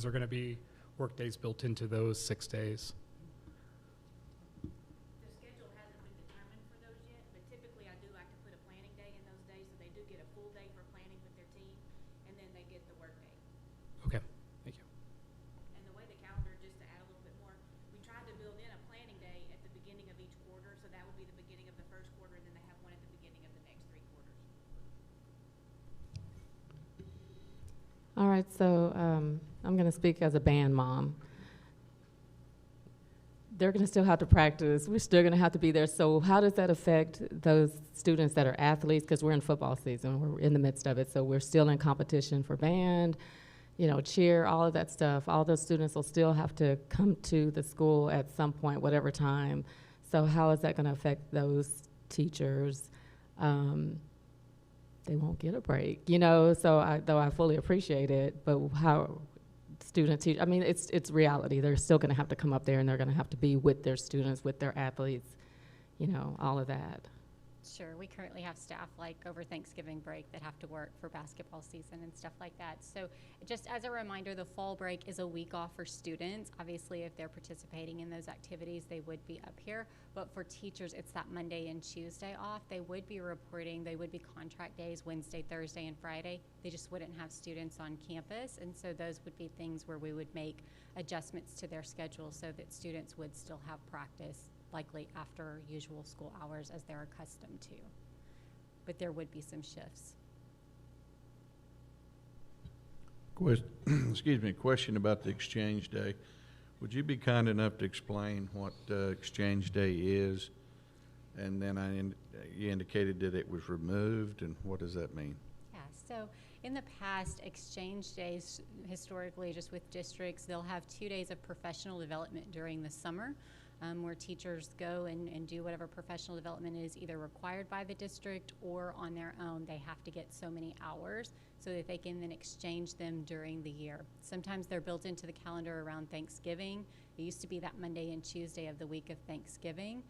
Speaker 12: there going to be work days built into those 6 days?
Speaker 15: The schedule hasn't been determined for those yet, but typically I do like to put a planning day in those days, so they do get a full day for planning with their team, and then they get the work day.
Speaker 12: Okay, thank you.
Speaker 15: And the way the calendar, just to add a little bit more, we tried to build in a planning day at the beginning of each quarter, so that would be the beginning of the first quarter, and then they have one at the beginning of the next 3 quarters.
Speaker 10: All right, so I'm going to speak as a band mom. They're going to still have to practice. We're still going to have to be there. So how does that affect those students that are athletes? Because we're in football season. We're in the midst of it. So we're still in competition for band. cheer, all of that stuff. All those students will still have to come to the school at some point, whatever time. So how is that going to affect those teachers? They won't get a break, so though I fully appreciate it, but how students teach, it's reality. They're still going to have to come up there and they're going to have to be with their students, with their athletes, all of that.
Speaker 14: Sure, we currently have staff like over Thanksgiving break that have to work for basketball season and stuff like that. So just as a reminder, the fall break is a week off for students. Obviously, if they're participating in those activities, they would be up here. But for teachers, it's that Monday and Tuesday off. They would be reporting, they would be contract days, Wednesday, Thursday, and Friday. They just wouldn't have students on campus. And so those would be things where we would make adjustments to their schedule so that students would still have practice likely after usual school hours as they're accustomed to. But there would be some shifts.
Speaker 9: Excuse me, question about the Exchange Day. Would you be kind enough to explain what Exchange Day is? And then you indicated that it was removed, and what does that mean?
Speaker 14: Yeah, so in the past, Exchange Days, historically, just with districts, they'll have 2 days of professional development during the summer. Where teachers go and do whatever professional development is either required by the district or on their own. They have to get so many hours so that they can then exchange them during the year. Sometimes they're built into the calendar around Thanksgiving. It used to be that Monday and Tuesday of the week of Thanksgiving,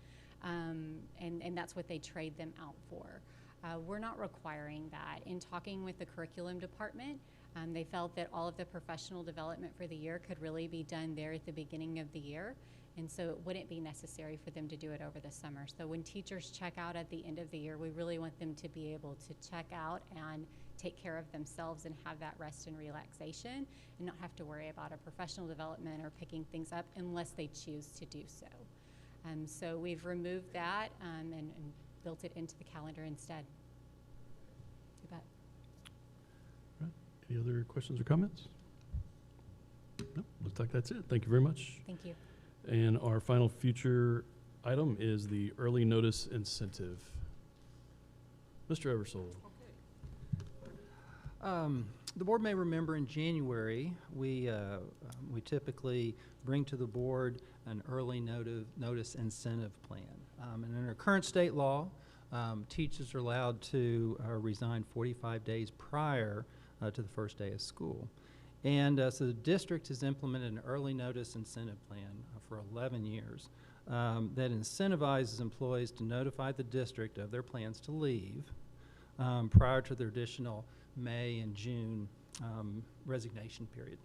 Speaker 14: and that's what they trade them out for. We're not requiring that. In talking with the curriculum department, they felt that all of the professional development for the year could really be done there at the beginning of the year. And so it wouldn't be necessary for them to do it over the summer. So when teachers check out at the end of the year, we really want them to be able to check out and take care of themselves and have that rest and relaxation and not have to worry about a professional development or picking things up unless they choose to do so. So we've removed that and built it into the calendar instead. You bet.
Speaker 1: All right. Any other questions or comments? No, looks like that's it. Thank you very much.
Speaker 14: Thank you.
Speaker 1: And our final future item is the early notice incentive. Mr. Eversole.
Speaker 16: The board may remember in January, we typically bring to the board an early notice incentive plan. And under current state law, teachers are allowed to resign 45 days prior to the first day of school. And so the district has implemented an early notice incentive plan for 11 years that incentivizes employees to notify the district of their plans to leave prior to their additional May and June resignation period.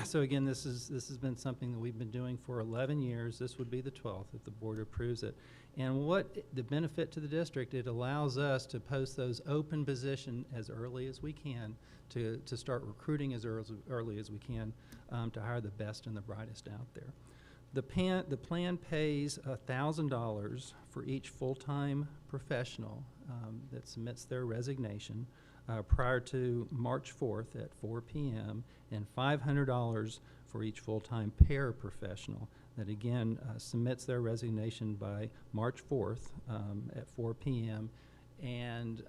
Speaker 16: So again, this has been something that we've been doing for 11 years. This would be the 12th if the board approves it. And what the benefit to the district, it allows us to post those open positions as early as we can to start recruiting as early as we can to hire the best and the brightest out there. The plan pays $1,000 for each full-time professional that submits their resignation prior to March 4th at 4 p.m. and $500 for each full-time paraprofessional that again submits their resignation by March 4th at 4 p.m. And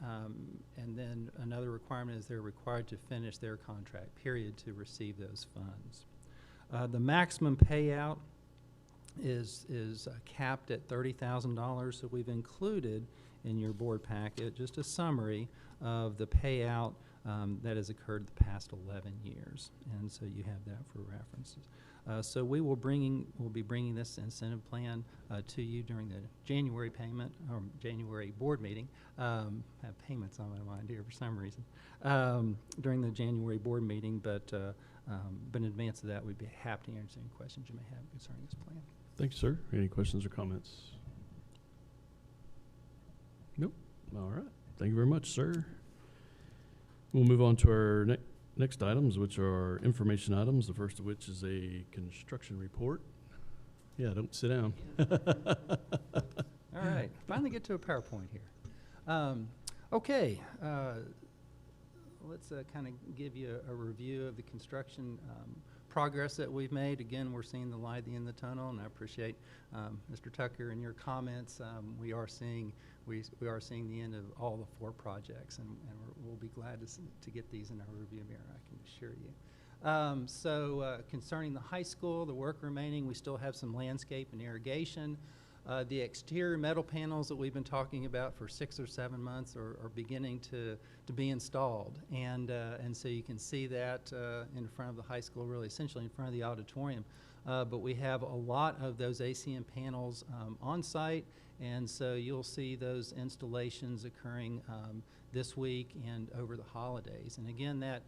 Speaker 16: then another requirement is they're required to finish their contract period to receive those funds. The maximum payout is capped at $30,000, so we've included in your board packet just a summary of the payout that has occurred the past 11 years, and so you have that for references. So we'll be bringing this incentive plan to you during the January payment or January board meeting. I have payments on my mind here for some reason during the January board meeting, but in advance of that, we'd be happy to answer any questions you may have concerning this plan.
Speaker 1: Thanks, sir. Any questions or comments? Nope. All right. Thank you very much, sir. We'll move on to our next items, which are information items, the first of which is a construction report. Yeah, don't sit down.
Speaker 16: All right. Finally get to a PowerPoint here. Okay. Let's kind of give you a review of the construction progress that we've made. Again, we're seeing the light at the end of the tunnel, and I appreciate Mr. Tucker and your comments. We are seeing the end of all the 4 projects, and we'll be glad to get these in our review mirror, I can assure you. Concerning the high school, the work remaining, we still have some landscape and irrigation. The exterior metal panels that we've been talking about for 6 or 7 months are beginning to be installed, and so you can see that in front of the high school, really essentially in front of the auditorium. But we have a lot of those ACM panels on site, and so you'll see those installations occurring this week and over the holidays. And again, that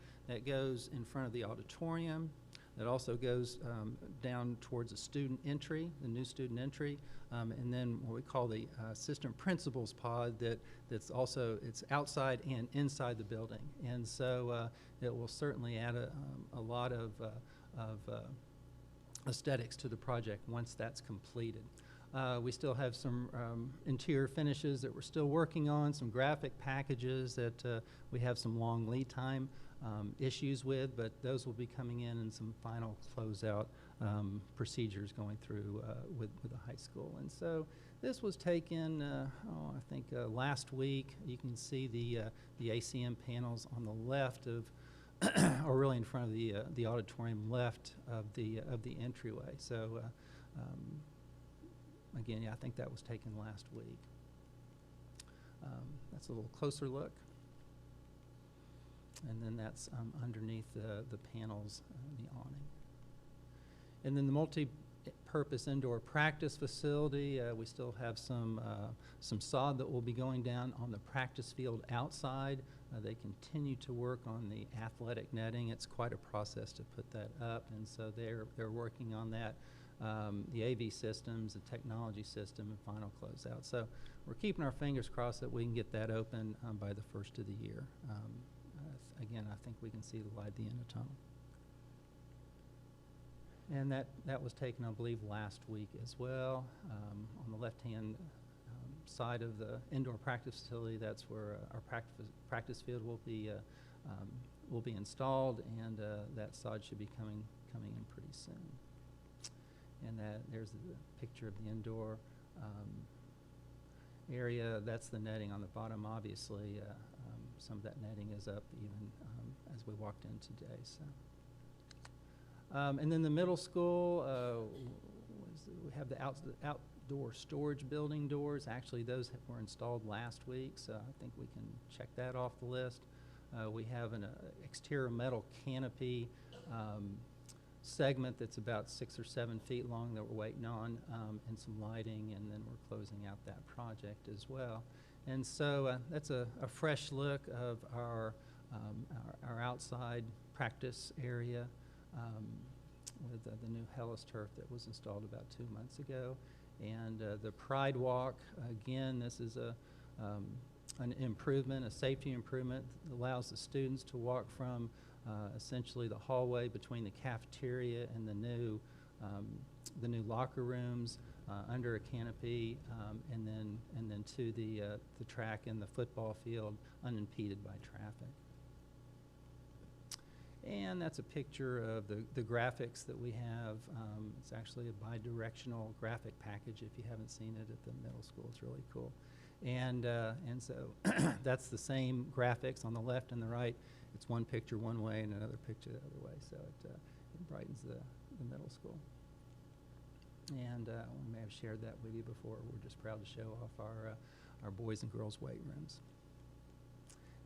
Speaker 16: goes in front of the auditorium. That also goes down towards the student entry, the new student entry, and then what we call the assistant principal's pod that's also, it's outside and inside the building. And so it will certainly add a lot of aesthetics to the project once that's completed. We still have some interior finishes that we're still working on, some graphic packages that we have some long lead time issues with, but those will be coming in and some final closeout procedures going through with the high school. And so this was taken, I think last week. You can see the ACM panels on the left of, or really in front of the auditorium left of the entryway. So again, yeah, I think that was taken last week. That's a little closer look. And then that's underneath the panels, the awning. And then the multi-purpose indoor practice facility, we still have some sod that will be going down on the practice field outside. They continue to work on the athletic netting. It's quite a process to put that up, and so they're working on that. The AV systems, the technology system, and final closeout. So we're keeping our fingers crossed that we can get that open by the first of the year. Again, I think we can see the light at the end of the tunnel. And that was taken, I believe, last week as well. On the left-hand side of the indoor practice facility, that's where our practice field will be installed, and that sod should be coming in pretty soon. And there's the picture of the indoor area. That's the netting on the bottom, obviously. Some of that netting is up even as we walked in today. So, and then the middle school, we have the outdoor storage building doors. Actually, those were installed last week, so I think we can check that off the list. We have an exterior metal canopy segment that's about 6 or 7 feet long that we're waiting on, and some lighting, and then we're closing out that project as well. And so that's a fresh look of our outside practice area with the new Hellas turf that was installed about 2 months ago. And the Pride Walk, again, this is an improvement, a safety improvement that allows the students to walk from essentially the hallway between the cafeteria and the new locker rooms under a canopy, and then to the track and the football field unimpeded by traffic. And that's a picture of the graphics that we have. It's actually a bi-directional graphic package. If you haven't seen it at the middle school, it's really cool. And so that's the same graphics on the left and the right. It's one picture one way and another picture the other way, so it brightens the middle school. And we may have shared that with you before. We're just proud to show off our boys and girls weight rooms.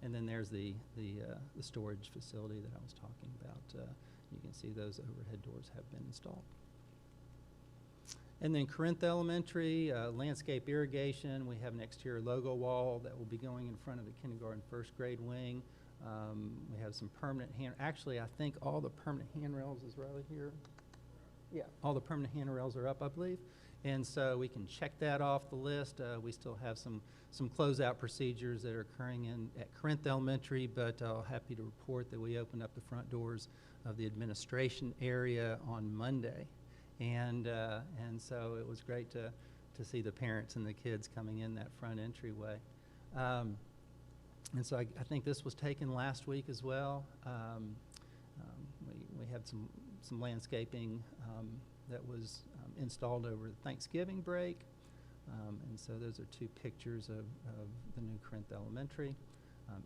Speaker 16: And then there's the storage facility that I was talking about. You can see those overhead doors have been installed. And then Corinth Elementary, landscape irrigation. We have an exterior logo wall that will be going in front of the kindergarten first grade wing. We have some permanent actually, I think all the permanent handrails is right here. Yeah, all the permanent handrails are up, I believe. And so we can check that off the list. We still have some closeout procedures that are occurring at Corinth Elementary, but happy to report that we opened up the front doors of the administration area on Monday. And so it was great to see the parents and the kids coming in that front entryway. And so I think this was taken last week as well. We had some some landscaping that was installed over the Thanksgiving break. And so those are two pictures of the new Corinth Elementary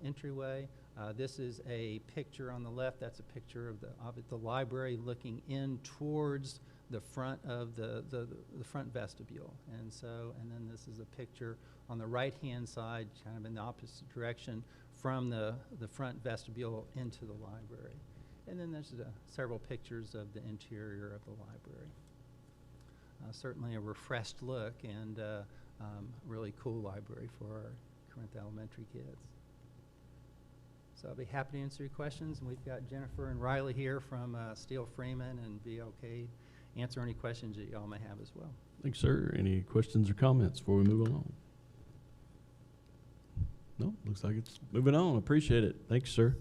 Speaker 16: entryway. This is a picture on the left. That's a picture of the library looking in towards the front of the front vestibule. And then this is a picture on the right-hand side, kind of in the opposite direction from the front vestibule into the library. And then there's several pictures of the interior of the library. Certainly a refreshed look and really cool library for our Corinth Elementary kids. So I'll be happy to answer your questions. And we've got Jennifer and Riley here from Steele Freeman and be okay answer any questions that y'all may have as well.
Speaker 1: Thanks, sir. Any questions or comments before we move on? No, looks like it's moving on. Appreciate it. Thanks, sir.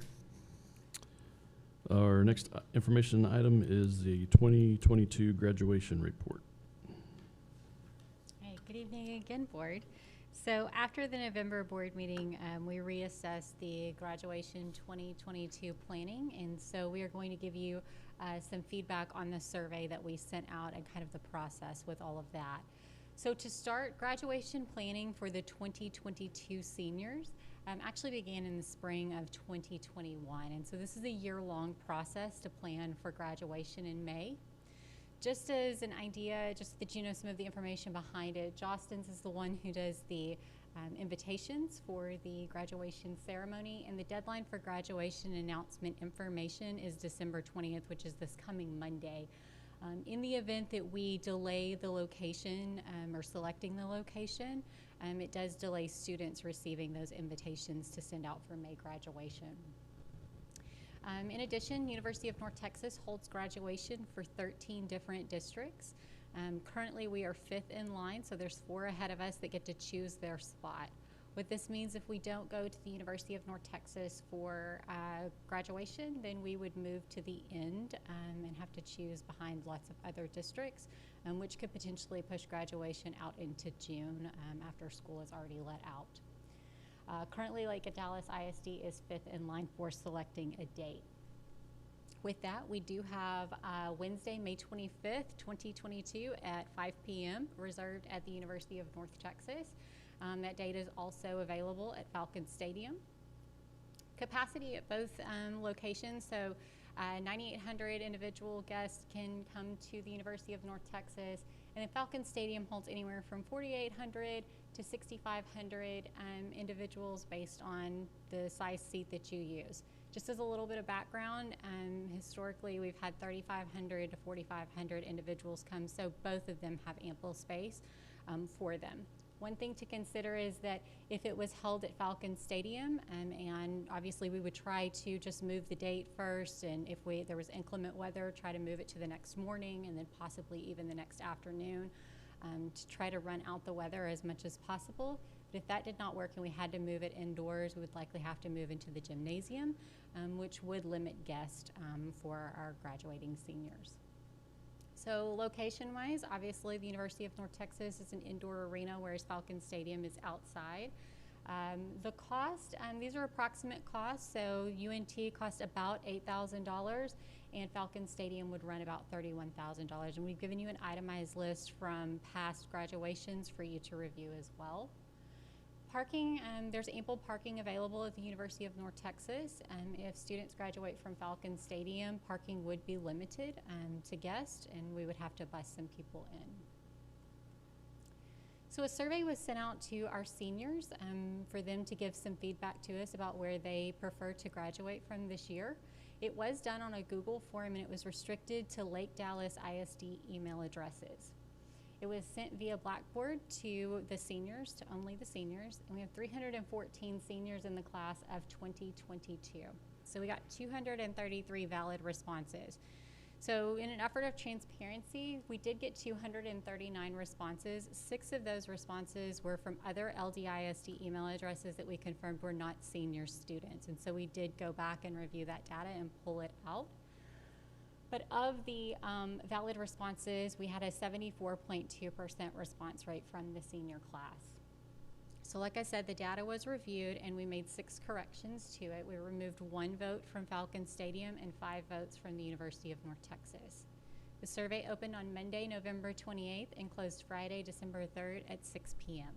Speaker 1: Our next information item is the 2022 graduation report.
Speaker 14: Hey, good evening again, board. So after the November board meeting, we reassessed the graduation 2022 planning, and so we are going to give you some feedback on the survey that we sent out and kind of the process with all of that. So to start, graduation planning for the 2022 seniors actually began in the spring of 2021, and so this is a year-long process to plan for graduation in May. Just as an idea, just that you know some of the information behind it, Jostens is the one who does the invitations for the graduation ceremony, and the deadline for graduation announcement information is December 20th, which is this coming Monday. In the event that we delay the location or selecting the location, it does delay students receiving those invitations to send out for May graduation. In addition, University of North Texas holds graduation for 13 different districts. Currently, we are 5th in line, so there's 4 ahead of us that get to choose their spot. What this means, if we don't go to the University of North Texas for graduation, then we would move to the end and have to choose behind lots of other districts, which could potentially push graduation out into June after school is already let out. Currently, Lake Dallas ISD is 5th in line for selecting a date. With that, we do have Wednesday, May 25th, 2022 at 5 p.m. reserved at the University of North Texas. That date is also available at Falcon Stadium. Capacity at both locations, so 9,800 individual guests can come to the University of North Texas, and then Falcon Stadium holds anywhere from 4,800 to 6,500 individuals based on the size seat that you use. Just as a little bit of background, historically we've had 3,500 to 4,500 individuals come, so both of them have ample space for them. One thing to consider is that if it was held at Falcon Stadium, and obviously we would try to just move the date first, and if there was inclement weather, try to move it to the next morning and then possibly even the next afternoon to try to run out the weather as much as possible. But if that did not work and we had to move it indoors, we would likely have to move into the gymnasium, which would limit guests for our graduating seniors. So location-wise, obviously the University of North Texas is an indoor arena, whereas Falcon Stadium is outside. The cost, these are approximate costs, so UNT costs about $8,000 and Falcon Stadium would run about $31,000. And we've given you an itemized list from past graduations for you to review as well. Parking, there's ample parking available at the University of North Texas. If students graduate from Falcon Stadium, parking would be limited to guests, and we would have to bus some people in. So a survey was sent out to our seniors for them to give some feedback to us about where they prefer to graduate from this year. It was done on a Google form, and it was restricted to Lake Dallas ISD email addresses. It was sent via Blackboard to the seniors, to only the seniors, and we have 314 seniors in the class of 2022. So we got 233 valid responses. So in an effort of transparency, we did get 239 responses. 6 of those responses were from other LDISD email addresses that we confirmed were not senior students. And so we did go back and review that data and pull it out. But of the valid responses, we had a 74.2% response rate from the senior class. So like I said, the data was reviewed and we made 6 corrections to it. We removed 1 vote from Falcon Stadium and 5 votes from the University of North Texas. The survey opened on Monday, November 28th and closed Friday, December 3rd at 6 p.m.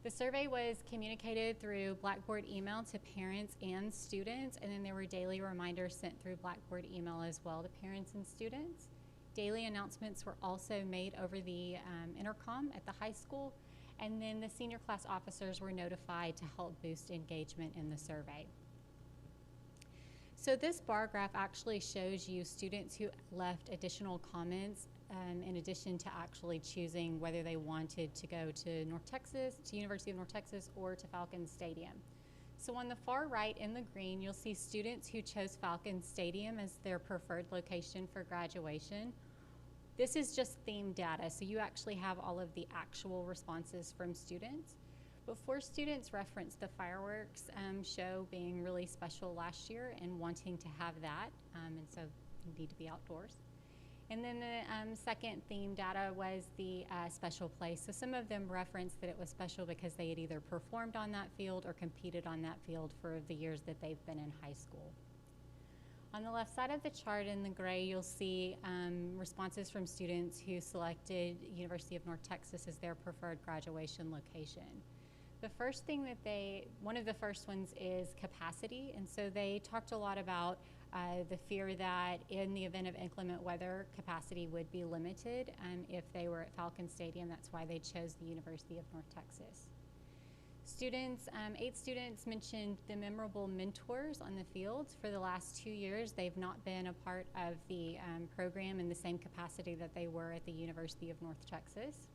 Speaker 14: The survey was communicated through Blackboard email to parents and students, and then there were daily reminders sent through Blackboard email as well to parents and students. Daily announcements were also made over the intercom at the high school, and then the senior class officers were notified to help boost engagement in the survey. So this bar graph actually shows you students who left additional comments in addition to actually choosing whether they wanted to go to North Texas, to University of North Texas, or to Falcon Stadium. So on the far right in the green, you'll see students who chose Falcon Stadium as their preferred location for graduation. This is just theme data, so you actually have all of the actual responses from students. But 4 students referenced the fireworks show being really special last year and wanting to have that, and so you need to be outdoors. And then the second theme data was the special place. So some of them referenced that it was special because they had either performed on that field or competed on that field for the years that they've been in high school. On the left side of the chart in the gray, you'll see responses from students who selected University of North Texas as their preferred graduation location. The first thing that one of the first ones is capacity, and so they talked a lot about the fear that in the event of inclement weather, capacity would be limited if they were at Falcon Stadium. That's why they chose the University of North Texas. Students, 8 students mentioned the memorable mentors on the fields. For the last 2 years, they've not been a part of the program in the same capacity that they were at the University of North Texas.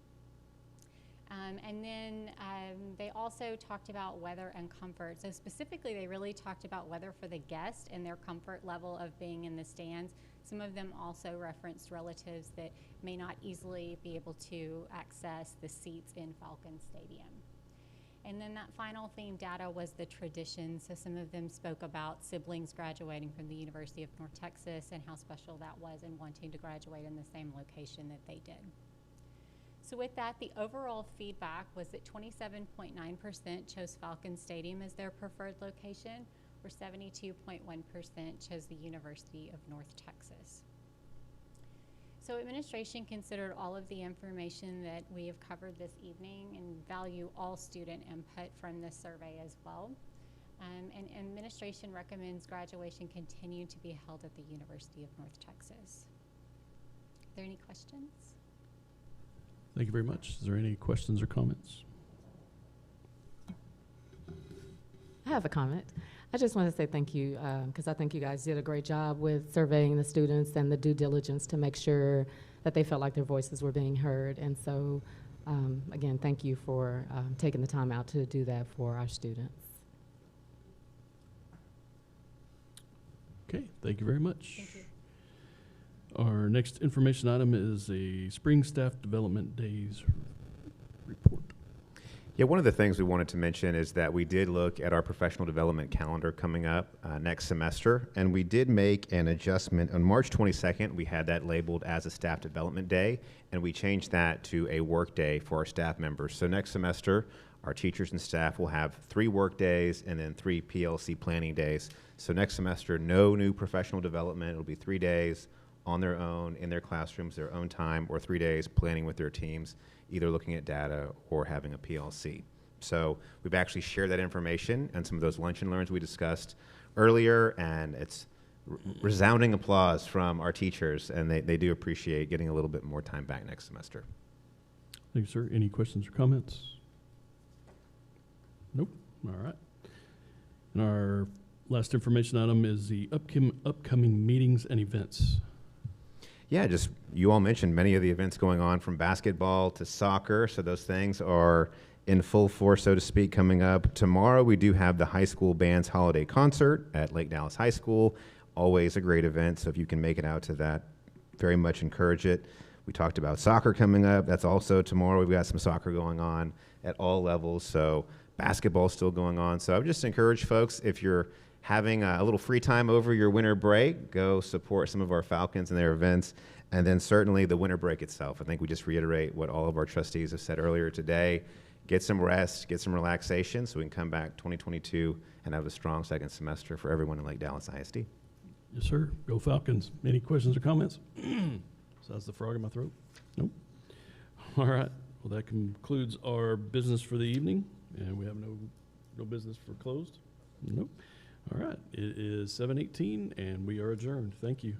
Speaker 14: And then they also talked about weather and comfort. So specifically, they really talked about weather for the guest and their comfort level of being in the stands. Some of them also referenced relatives that may not easily be able to access the seats in Falcon Stadium. And then that final theme data was the tradition. So some of them spoke about siblings graduating from the University of North Texas and how special that was and wanting to graduate in the same location that they did. So with that, the overall feedback was that 27.9% chose Falcon Stadium as their preferred location, where 72.1% chose the University of North Texas. So administration considered all of the information that we have covered this evening and value all student input from this survey as well. And administration recommends graduation continue to be held at the University of North Texas. Are there any questions?
Speaker 1: Thank you very much. Is there any questions or comments?
Speaker 10: I have a comment. I just want to say thank you because I think you guys did a great job with surveying the students and the due diligence to make sure that they felt like their voices were being heard. And so, again, thank you for taking the time out to do that for our students.
Speaker 1: Okay, thank you very much.
Speaker 14: Thank you.
Speaker 1: Our next information item is a Spring Staff Development Days report.
Speaker 8: Yeah, one of the things we wanted to mention is that we did look at our professional development calendar coming up next semester, and we did make an adjustment. On March 22nd, we had that labeled as a Staff Development Day, and we changed that to a work day for our staff members. So next semester, our teachers and staff will have 3 work days and then 3 PLC planning days. So next semester, no new professional development. It'll be 3 days on their own, in their classrooms, their own time, or 3 days planning with their teams, either looking at data or having a PLC. So we've actually shared that information and some of those lunch and learns we discussed earlier, and it's resounding applause from our teachers, and they do appreciate getting a little bit more time back next semester.
Speaker 1: Thank you, sir. Any questions or comments? Nope. All right. And our last information item is the upcoming meetings and events.
Speaker 8: Yeah, just you all mentioned many of the events going on from basketball to soccer, so those things are in full force, so to speak, coming up. Tomorrow we do have the high school band's holiday concert at Lake Dallas High School. Always a great event, so if you can make it out to that, very much encourage it. We talked about soccer coming up. That's also tomorrow. We've got some soccer going on at all levels, so basketball still going on. So I would just encourage folks, if you're having a little free time over your winter break, go support some of our Falcons and their events. And then certainly the winter break itself. I think we just reiterate what all of our trustees have said earlier today. get some rest, get some relaxation, so we can come back 2022 and have a strong second semester for everyone in Lake Dallas ISD.
Speaker 1: Yes, sir. Go Falcons. Any questions or comments? Besides the frog in my throat? Nope. All right. Well, that concludes our business for the evening, and we have no business for closed. Nope. All right. It is 7:18, and we are adjourned. Thank you.